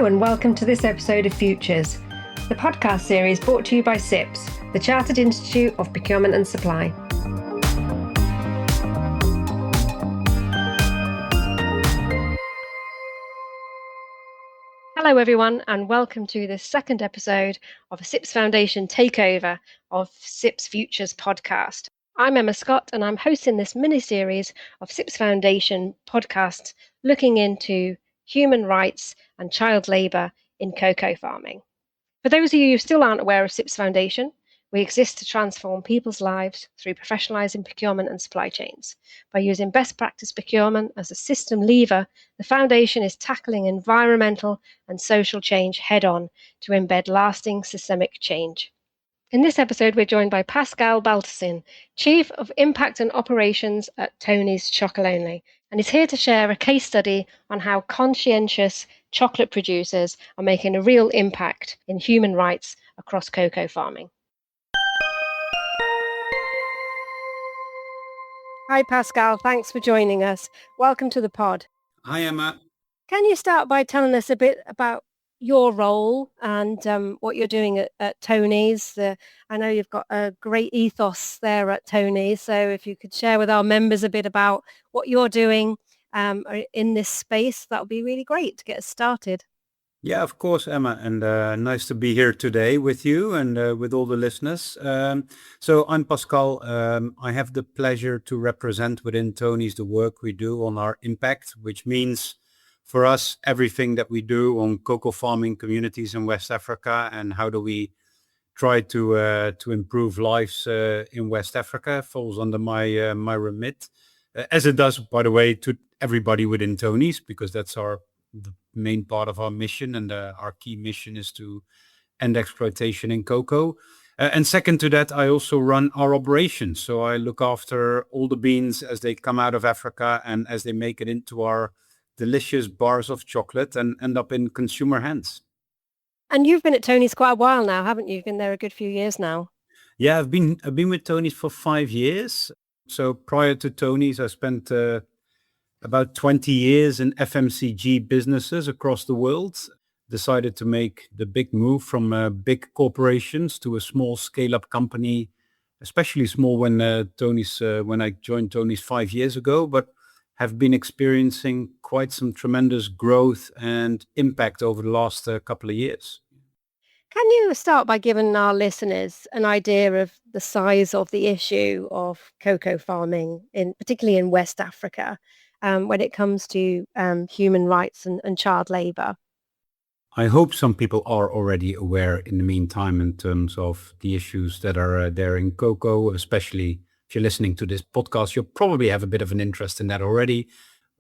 Hello and welcome to this episode of Futures, the podcast series brought to you by CIPS, the Chartered Institute of Procurement and Supply. Hello everyone and welcome to this second episode of a CIPS Foundation takeover of CIPS Futures podcast. I'm Emma Scott and I'm hosting this mini-series of CIPS Foundation podcasts looking into human rights and child labour in cocoa farming. For those of you who still aren't aware of CIPS Foundation, we exist to transform people's lives through professionalising procurement and supply chains. By using best practice procurement as a system lever, the Foundation is tackling environmental and social change head-on to embed lasting systemic change. In this episode, we're joined by Pascal Baltussen, Chief of Impact and Operations at Tony's Chocolonely, and he's here to share a case study on how conscientious chocolate producers are making a real impact in human rights across cocoa farming. Hi, Pascal. Thanks for joining us. Welcome to the pod. Hi, Emma. Can you start by telling us a bit about your role and what you're doing at Tony's? I know you've got a great ethos there at Tony's, so if you could share with our members a bit about what you're doing in this space, that would be really great to get us started. Yeah, of course, Emma, and nice to be here today with you and with all the listeners. So I'm Pascal. I have the pleasure to represent within Tony's the work we do on our impact, which means for us, everything that we do on cocoa farming communities in West Africa and how do we try to improve lives in West Africa falls under my my remit, as it does, by the way, to everybody within Tony's, because that's the main part of our mission, and our key mission is to end exploitation in cocoa. And second to that, I also run our operations. So I look after all the beans as they come out of Africa and as they make it into our delicious bars of chocolate and end up in consumer hands. And you've been at Tony's quite a while now, haven't you? You've been there a good few years now. Yeah, I've been with Tony's for 5 years. So prior to Tony's, I spent about 20 years in FMCG businesses across the world. Decided to make the big move from big corporations to a small scale-up company, especially small when I joined Tony's 5 years ago, but have been experiencing quite some tremendous growth and impact over the last couple of years. Can you start by giving our listeners an idea of the size of the issue of cocoa farming, particularly in West Africa, when it comes to human rights and child labour? I hope some people are already aware in the meantime in terms of the issues that are there in cocoa, especially if you're listening to this podcast, you'll probably have a bit of an interest in that already.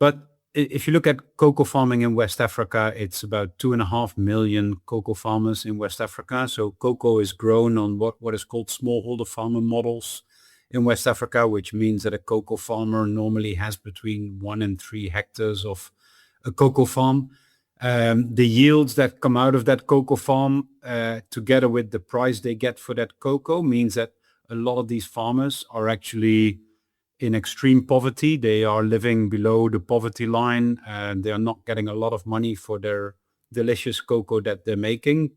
But if you look at cocoa farming in West Africa, it's about 2.5 million cocoa farmers in West Africa. So cocoa is grown on what is called smallholder farmer models in West Africa, which means that a cocoa farmer normally has between 1 and 3 hectares of a cocoa farm. The yields that come out of that cocoa farm, together with the price they get for that cocoa, means that a lot of these farmers are actually in extreme poverty. They are living below the poverty line and they are not getting a lot of money for their delicious cocoa that they're making.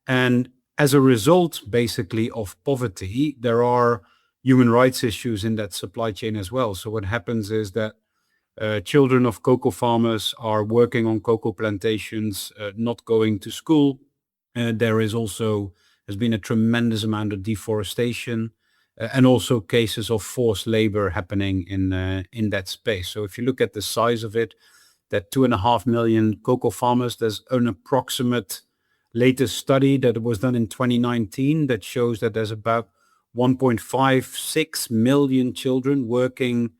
And as a result, basically, of poverty, there are human rights issues in that supply chain as well. So what happens is that children of cocoa farmers are working on cocoa plantations, not going to school. There has been a tremendous amount of deforestation and also cases of forced labor happening in that space. So if you look at the size of it, that 2.5 million cocoa farmers, there's an approximate latest study that was done in 2019 that shows that there's about 1.56 million children working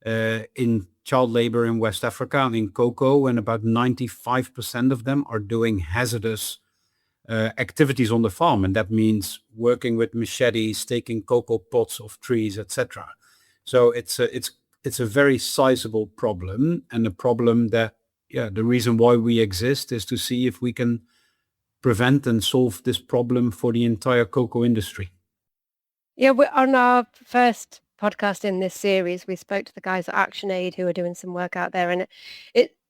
in child labor in West Africa in cocoa, and about 95% of them are doing hazardous activities on the farm, and that means working with machetes, taking cocoa pods off trees, etc. So it's a very sizable problem, and a problem that the reason why we exist is to see if we can prevent and solve this problem for the entire cocoa industry. Yeah, on our first podcast in this series, we spoke to the guys at ActionAid who are doing some work out there, and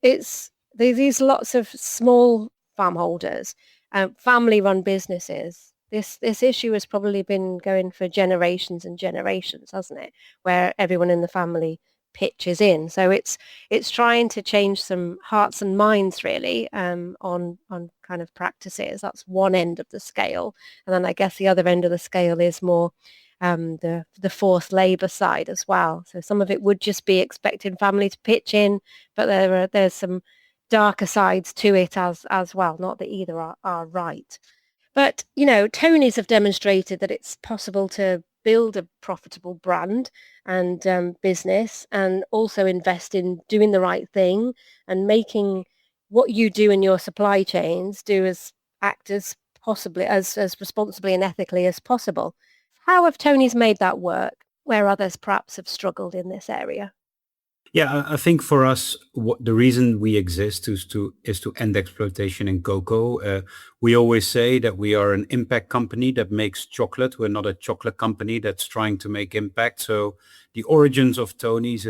it's these lots of small farm holders, family-run businesses. This issue has probably been going for generations and generations, hasn't it? Where everyone in the family pitches in. So it's trying to change some hearts and minds really on kind of practices. That's one end of the scale, and then I guess the other end of the scale is more the forced labour side as well. So some of it would just be expecting family to pitch in, but there's some darker sides to it as well. Not that either are right. But, Tonys have demonstrated that it's possible to build a profitable brand and business and also invest in doing the right thing and making what you do in your supply chains act as possibly as responsibly and ethically as possible. How have Tonys made that work where others perhaps have struggled in this area? Yeah, I think for us, the reason we exist is to end exploitation in cocoa. We always say that we are an impact company that makes chocolate. We're not a chocolate company that's trying to make impact. So the origins of Tony's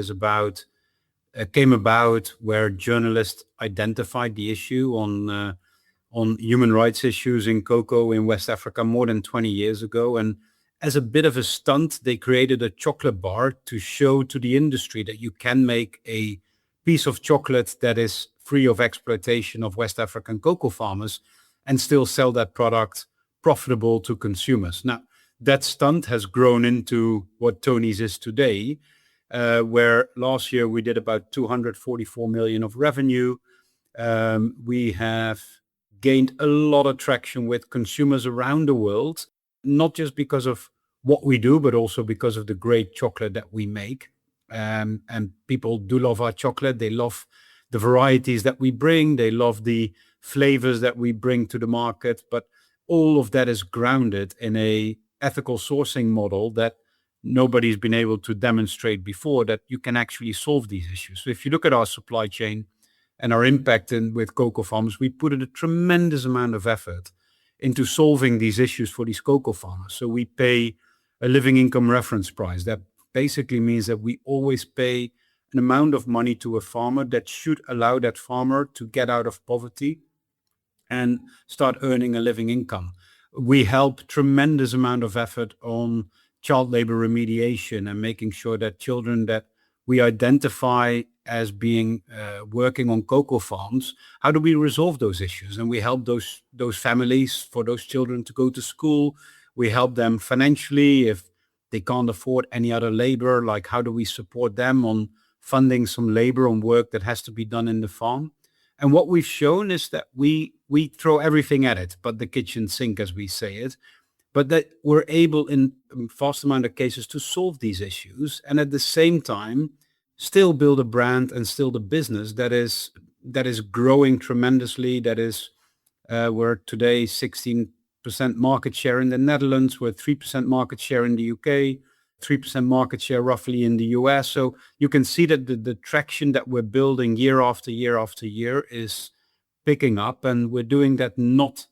came about where journalists identified the issue on human rights issues in cocoa in West Africa more than 20 years ago. And as a bit of a stunt, they created a chocolate bar to show to the industry that you can make a piece of chocolate that is free of exploitation of West African cocoa farmers and still sell that product profitable to consumers. Now, that stunt has grown into what Tony's is today, where last year we did about 244 million of revenue. We have gained a lot of traction with consumers around the world, not just because of what we do, but also because of the great chocolate that we make. And people do love our chocolate. They love the varieties that we bring. They love the flavors that we bring to the market. But all of that is grounded in a ethical sourcing model that nobody's been able to demonstrate before, that you can actually solve these issues. So if you look at our supply chain and our impact with cocoa farmers, we put in a tremendous amount of effort into solving these issues for these cocoa farmers. So we pay a living income reference price. That basically means that we always pay an amount of money to a farmer that should allow that farmer to get out of poverty and start earning a living income. We help tremendous amount of effort on child labor remediation and making sure that children that we identify as being working on cocoa farms, how do we resolve those issues? And we help those families, for those children to go to school. We help them financially if they can't afford any other labor, like how do we support them on funding some labor on work that has to be done in the farm. And what we've shown is that we throw everything at it, but the kitchen sink, as we say it, but that we're able in a vast amount of cases to solve these issues and at the same time still build a brand and still the business that is growing tremendously. That is, we're today 16% market share in the Netherlands, we're 3% market share in the UK, 3% market share roughly in the US. So you can see that the traction that we're building year after year after year is picking up, and we're doing that not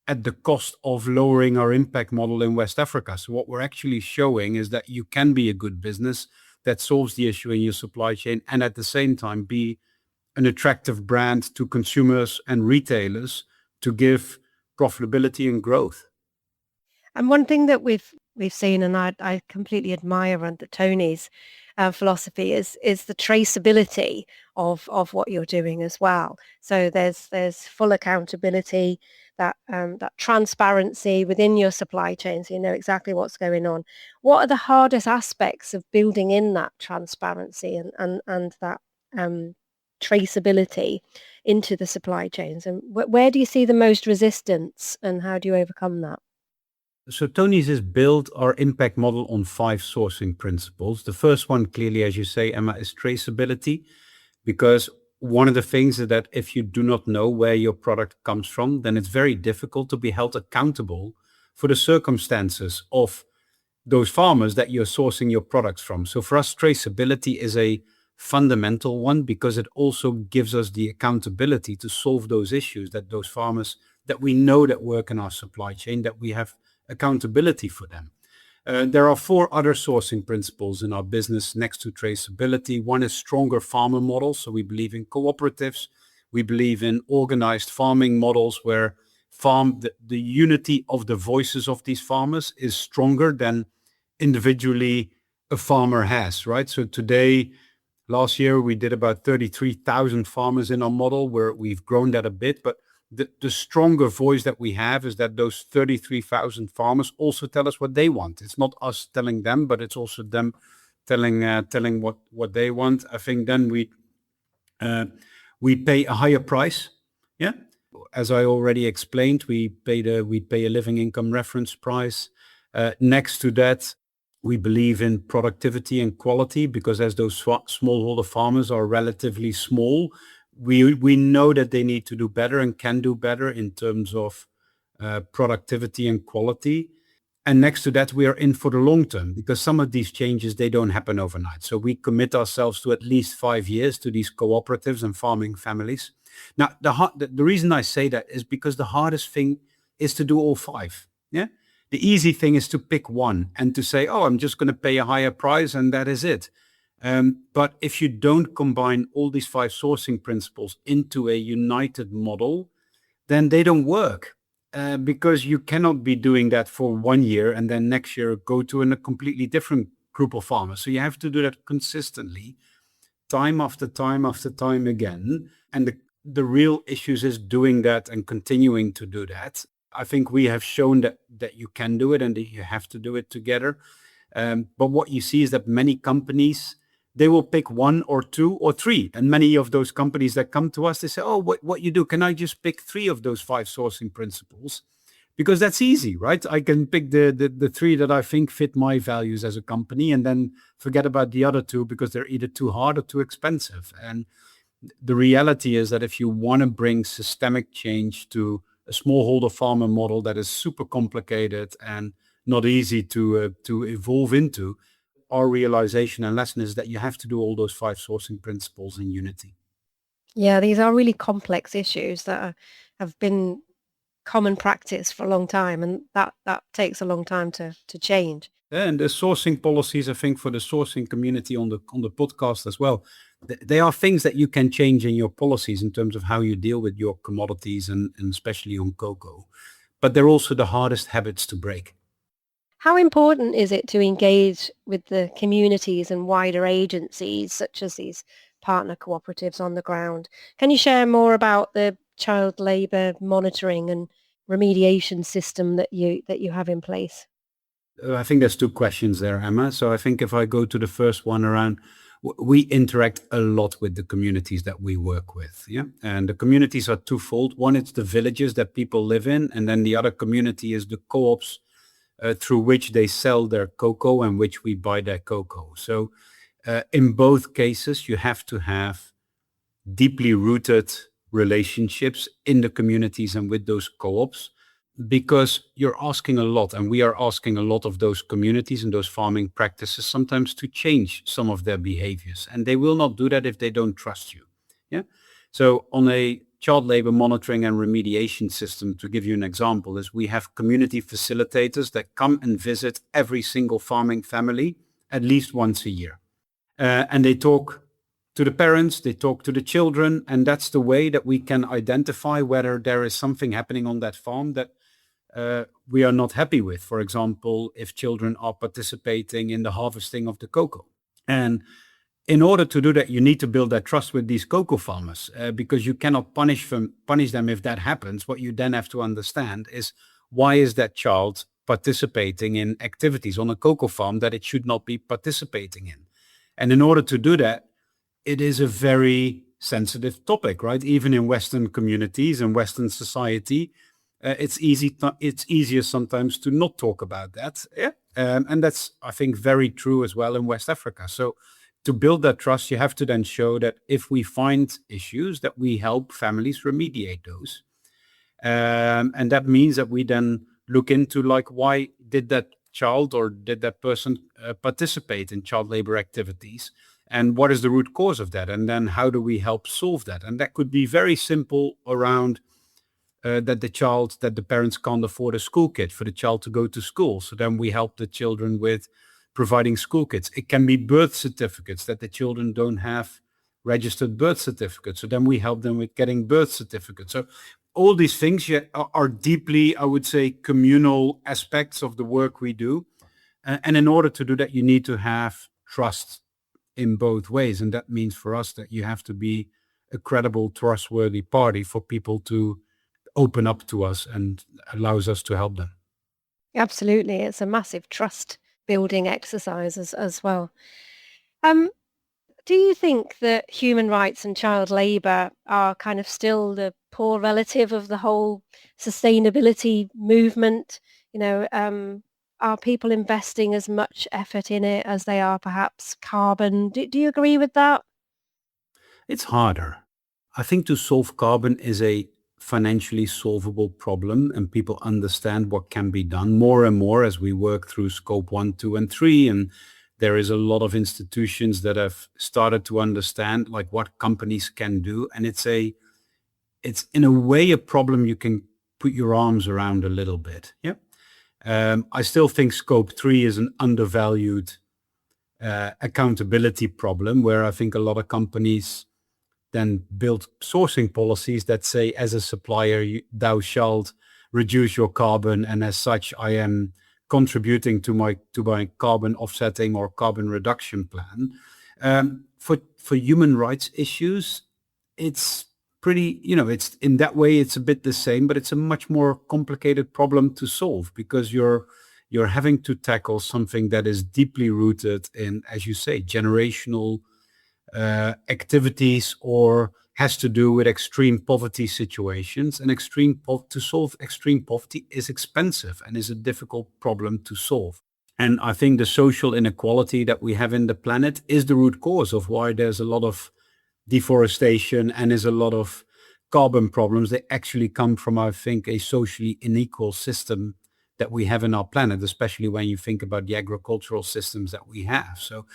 at the cost of lowering our impact model in West Africa. So what we're actually showing is that you can be a good business that solves the issue in your supply chain and at the same time be an attractive brand to consumers and retailers to give profitability and growth. And one thing that we've seen, and I completely admire under Tony's philosophy, is the traceability of what you're doing as well. So there's full accountability, that transparency within your supply chain, so you know exactly what's going on. What are the hardest aspects of building in that transparency and that traceability into the supply chains? And where do you see the most resistance, and how do you overcome that? So Tony's has built our impact model on 5 sourcing principles. The first one, clearly, as you say, Emma, is traceability, because one of the things is that if you do not know where your product comes from, then it's very difficult to be held accountable for the circumstances of those farmers that you're sourcing your products from. So for us, traceability is a fundamental one because it also gives us the accountability to solve those issues that those farmers that we know that work in our supply chain, that we have accountability for them. There are 4 other sourcing principles in our business next to traceability. One is stronger farmer models. So we believe in cooperatives. We believe in organized farming models where the unity of the voices of these farmers is stronger than individually a farmer has, right? So today, last year, we did about 33,000 farmers in our model, where we've grown that a bit. But the stronger voice that we have is that those 33,000 farmers also tell us what they want. It's not us telling them, but it's also them telling what they want. I think then we pay a higher price. Yeah. As I already explained, we pay a living income reference price. Next to that, we believe in productivity and quality, because as those smallholder farmers are relatively small, we know that they need to do better and can do better in terms of productivity and quality. And next to that, we are in for the long term, because some of these changes, they don't happen overnight. So we commit ourselves to at least 5 years to these cooperatives and farming families. Now, the reason I say that is because the hardest thing is to do all five. Yeah. The easy thing is to pick one and to say, oh, I'm just going to pay a higher price and that is it. But if you don't combine all these five sourcing principles into a united model, then they don't work. Because you cannot be doing that for 1 year and then next year go to a completely different group of farmers. So you have to do that consistently, time after time after time again. And the real issues is doing that and continuing to do that. I think we have shown that you can do it and that you have to do it together. But what you see is that many companies, they will pick one or two or three. And many of those companies that come to us, they say, oh, what you do, can I just pick three of those five sourcing principles? Because that's easy, right? I can pick the three that I think fit my values as a company and then forget about the other two because they're either too hard or too expensive. And the reality is that if you want to bring systemic change to a smallholder farmer model that is super complicated and not easy to evolve into, our realization and lesson is that you have to do all those five sourcing principles in unity. Yeah, these are really complex issues that have been common practice for a long time, and that takes a long time to change. And the sourcing policies, I think, for the sourcing community on the podcast as well, they are things that you can change in your policies in terms of how you deal with your commodities and especially on cocoa. But they're also the hardest habits to break. How important is it to engage with the communities and wider agencies such as these partner cooperatives on the ground? Can you share more about the child labour monitoring and remediation system that you have in place? I think there's two questions there, Emma. So I think if I go to the first one around, we interact a lot with the communities that we work with. Yeah. And the communities are twofold. One, it's the villages that people live in. And then the other community is the co-ops through which they sell their cocoa and which we buy their cocoa. So in both cases, you have to have deeply rooted relationships in the communities and with those co-ops, because you're asking a lot, and we are asking a lot of those communities and those farming practices sometimes to change some of their behaviors, and they will not do that if they don't trust you. Yeah. So on a child labor monitoring and remediation system, to give you an example, is we have community facilitators that come and visit every single farming family at least once a year. And they talk to the parents, they talk to the children, and that's the way that we can identify whether there is something happening on that farm that we are not happy with. For example, if children are participating in the harvesting of the cocoa. And in order to do that, you need to build that trust with these cocoa farmers, because you cannot punish them if that happens. What you then have to understand is, why is that child participating in activities on a cocoa farm that it should not be participating in? And in order to do that, it is a very sensitive topic, right? Even in Western communities and Western society, it's easier sometimes to not talk about that. Yeah. And that's, I think, very true as well in West Africa. So to build that trust, you have to then show that if we find issues, that we help families remediate those. And that means that we then look into, like, why did that child or did that person participate in child labor activities? And what is the root cause of that? And then how do we help solve that? And that could be very simple around that the parents can't afford a school kit for the child to go to school. So then we help the children with providing school kits. It can be birth certificates that the children don't have registered birth certificates. So then we help them with getting birth certificates. So all these things are deeply, I would say, communal aspects of the work we do. And in order to do that, you need to have trust in both ways. And that means for us that you have to be a credible, trustworthy party for people to open up to us and allows us to help them. Absolutely. It's a massive trust building exercise as well. Um, do you think that human rights and child labour are kind of still the poor relative of the whole sustainability movement? Are people investing as much effort in it as they are perhaps carbon? Do you agree with that? It's harder. I think to solve carbon is a financially solvable problem, and people understand what can be done more and more as we work through scope 1, 2, and 3. And there is a lot of institutions that have started to understand like what companies can do. And it's in a way a problem you can put your arms around a little bit. Yeah. I still think scope 3 is an undervalued accountability problem where I think a lot of companies then build sourcing policies that say, as a supplier, thou shalt reduce your carbon, and as such, I am contributing to my carbon offsetting or carbon reduction plan. For human rights issues, it's pretty, it's in that way, it's a bit the same, but it's a much more complicated problem to solve because you're having to tackle something that is deeply rooted in, as you say, generational activities, or has to do with extreme poverty situations. And to solve extreme poverty is expensive and is a difficult problem to solve. And I think the social inequality that we have in the planet is the root cause of why there's a lot of deforestation and is a lot of carbon problems. They actually come from, I think, a socially unequal system that we have in our planet, especially when you think about the agricultural systems that we have. So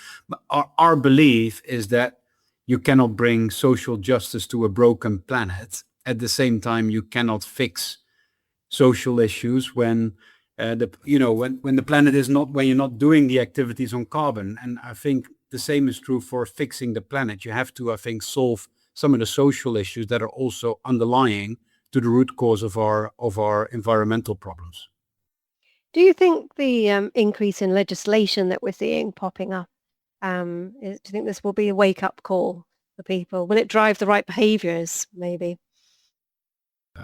our belief is that you cannot bring social justice to a broken planet. At the same time, you cannot fix social issues when when the planet is not, when you're not doing the activities on carbon. And I think the same is true for fixing the planet. You have to, I think, solve some of the social issues that are also underlying to the root cause of our environmental problems. Do you think the increase in legislation that we're seeing popping up, do you think this will be a wake-up call for people? Will it drive the right behaviours, maybe?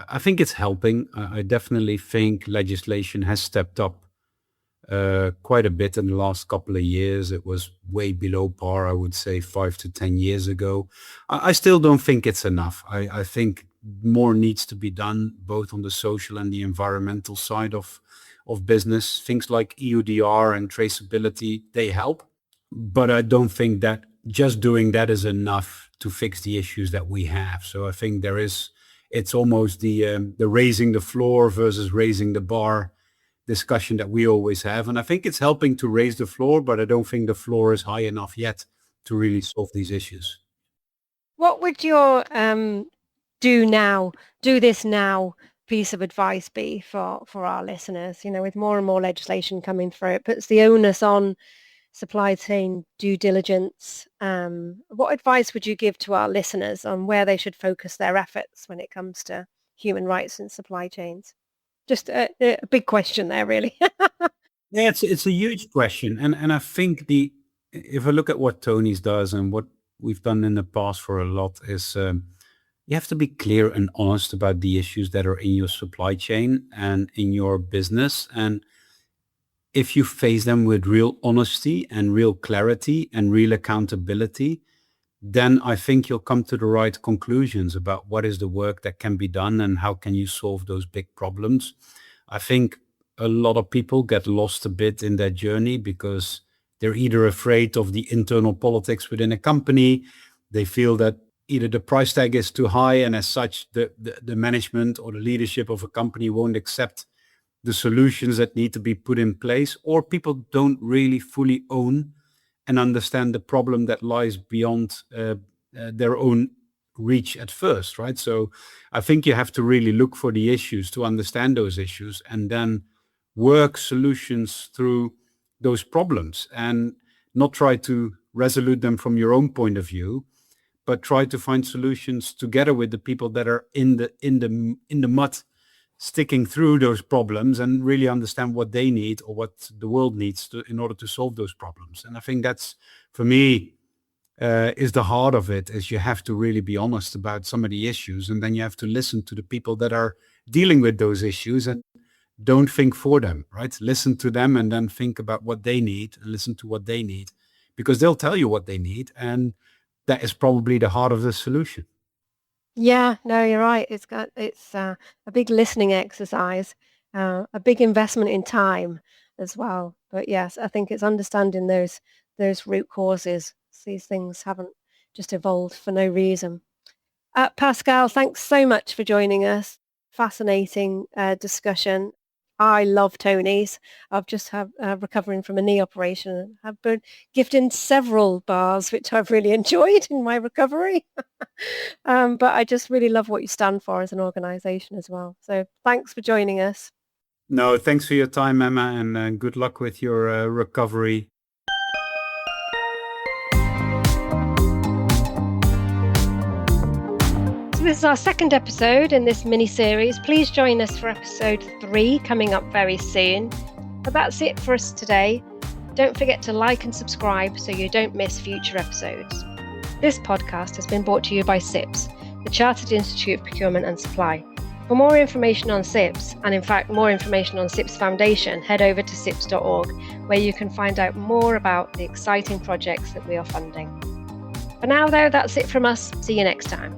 I think it's helping. I definitely think legislation has stepped up quite a bit in the last couple of years. It was way below par, I would say 5 to 10 years ago. I still don't think it's enough. I think more needs to be done, both on the social and the environmental side of business. Things like EUDR and traceability, they help. But I don't think that just doing that is enough to fix the issues that we have. So I think it's almost the raising the floor versus raising the bar discussion that we always have. And I think it's helping to raise the floor, but I don't think the floor is high enough yet to really solve these issues. What would your do this now piece of advice be for our listeners? With more and more legislation coming through, it puts the onus on supply chain due diligence. What advice would you give to our listeners on where they should focus their efforts when it comes to human rights and supply chains? Just a big question there, really. Yeah, it's a huge question. And I think if I look at what Tony's does and what we've done in the past for a lot is you have to be clear and honest about the issues that are in your supply chain and in your business. And if you face them with real honesty and real clarity and real accountability, then I think you'll come to the right conclusions about what is the work that can be done and how can you solve those big problems. I think a lot of people get lost a bit in that journey because they're either afraid of the internal politics within a company, they feel that either the price tag is too high, and as such, the management or the leadership of a company won't accept the solutions that need to be put in place, or people don't really fully own and understand the problem that lies beyond their own reach at first, right? So I think you have to really look for the issues to understand those issues and then work solutions through those problems and not try to resolve them from your own point of view, but try to find solutions together with the people that are in the mud, sticking through those problems, and really understand what they need or what the world needs in order to solve those problems. And I think that's, for me, is the heart of it, is you have to really be honest about some of the issues, and then you have to listen to the people that are dealing with those issues and don't think for them, right? Listen to them and then think about what they need and listen to what they need, because they'll tell you what they need, and that is probably the heart of the solution. Yeah, no, you're right. It's a big listening exercise, a big investment in time as well. But yes, I think it's understanding those root causes. These things haven't just evolved for no reason. Pascal, thanks so much for joining us. Fascinating discussion. I love Tony's. I've just have recovering from a knee operation. I've been gifted several bars, which I've really enjoyed in my recovery. But I just really love what you stand for as an organisation as well. So thanks for joining us. No, thanks for your time, Emma, and good luck with your recovery. So this is our second episode in this mini-series. Please join us for episode 3 coming up very soon. But that's it for us today. Don't forget to like and subscribe so you don't miss future episodes. This podcast has been brought to you by CIPS, the Chartered Institute of Procurement and Supply. For more information on CIPS, and in fact more information on CIPS Foundation, head over to cips.org, where you can find out more about the exciting projects that we are funding. For now though, that's it from us. See you next time.